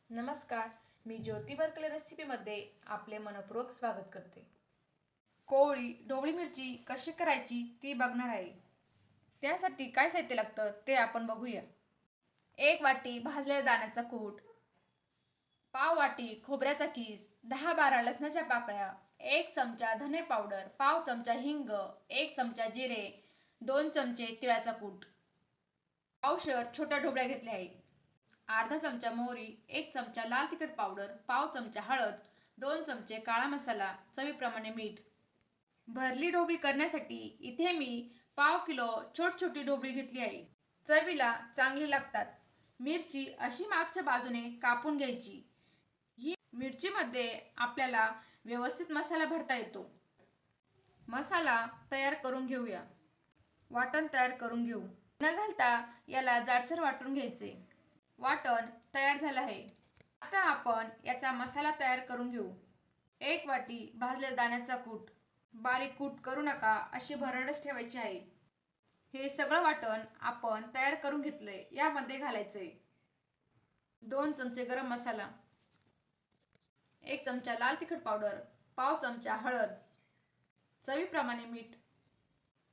नमस्कार, मी ज्योती बर्कले रेसिपीमध्ये आपले मनपूर्वक स्वागत करते। कोवळी ढोबळी मिरची कशी करायची ती बघणार आहे। त्यासाठी काय साहित्य लागतं ते आपण बघूया। 1 वाटी भाजलेल्या दाण्याचा कूट, पाव वाटी खोबऱ्याचा किस, 10-12 लसणाच्या पाकळ्या, 1 चमचा धने पावडर, पाव चमचा हिंग, 1 चमचा जिरे, 2 चमचे तिळाचा कूट, पावशेर छोट्या ढोबळ्या घेतल्या आहे, अर्धा चमचा मोहरी, 1 चमचा लाल तिखट पावडर, पाव चमचा हळद, 2 चमचे काळा मसाला, चवीप्रमाणे मीठ। भरली ढोबळी करण्यासाठी इथे मी पाव किलो छोटी ढोबळी घेतली आहे। चवीला चांगली लागतात। मिरची अशी मागच्या बाजूने कापून घ्यायची। ही मिरचीमध्ये आपल्याला व्यवस्थित मसाला भरता येतो। मसाला तयार करून घेऊया। वाटण तयार करून घेऊ। न घालता याला जाडसर वाटून घ्यायचे। वाटण तयार झालं आहे। आता आपण याचा मसाला तयार करून घेऊ। 1 वाटी भाजलेल्या दाण्याचा कूट, बारीक कूट करू नका, अशी भरडच ठेवायची आहे। हे सगळं वाटण आपण तयार करून घेतले, यामध्ये घालायचे। 2 चमचे गरम मसाला, 1 चमचा लाल तिखट पावडर, पाव चमचा हळद, चवीप्रमाणे मीठ,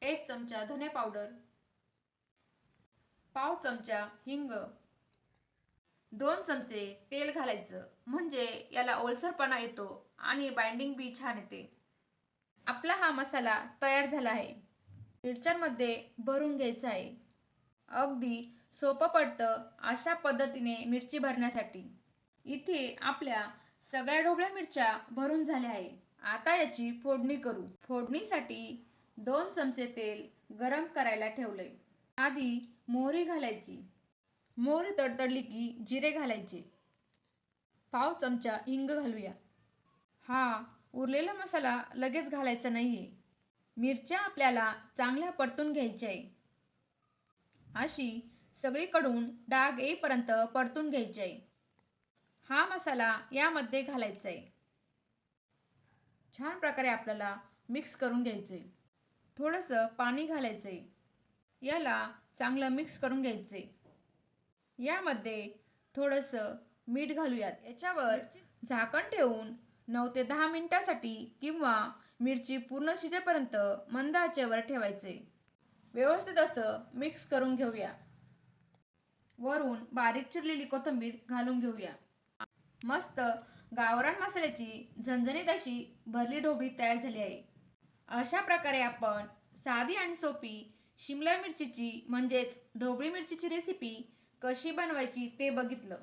1 चमचा धने पावडर, पाव चमचा हिंग, 2 चमचे तेल घालायचं, म्हणजे याला ओलसरपणा येतो आणि बाइंडिंग बी छान येते। आपला हा मसाला तयार झाला आहे। मिरच्यांमध्ये भरून घ्यायचा आहे। अगदी सोपं पडतं अशा पद्धतीने मिरची भरण्यासाठी। इथे आपल्या सगळ्या ढोबळ्या मिरच्या भरून झाल्या आहे। आता याची फोडणी करू। फोडणीसाठी 2 चमचे तेल गरम करायला ठेवले। आधी मोहरी घालायची। मोहरी तडतडली की जिरे घालायचे। पाव चमचा हिंग घालूया। हा उरलेला मसाला लगेच घालायचा नाहीये। मिरच्या आपल्याला चांगल्या परतून घ्यायच्या आहे। अशी सगळीकडून डाग येईपर्यंत परतून घ्यायचे आहे। हा मसाला यामध्ये घालायचा आहे। छान प्रकारे आपल्याला मिक्स करून घ्यायचे। थोडंसं पाणी घालायचे। याला चांगलं मिक्स करून घ्यायचे। यामध्ये थोडंसं मीठ घालूयात। याच्यावर झाकण ठेवून 9 ते 10 मिनिटांसाठी किंवा मिरची पूर्ण शिजेपर्यंत मंद आचेवर ठेवायचे। व्यवस्थित असं मिक्स करून घेऊया। वरून बारीक चिरलेली कोथिंबीर घालून घेऊया। मस्त गावरान मसाल्याची झणझणीत अशी भरली ढोबळी तयार झाली आहे। अशा प्रकारे आपण साधी आणि सोपी शिमला मिरचीची म्हणजेच ढोबळी मिरचीची रेसिपी कशी बनवायची ते बघितलं।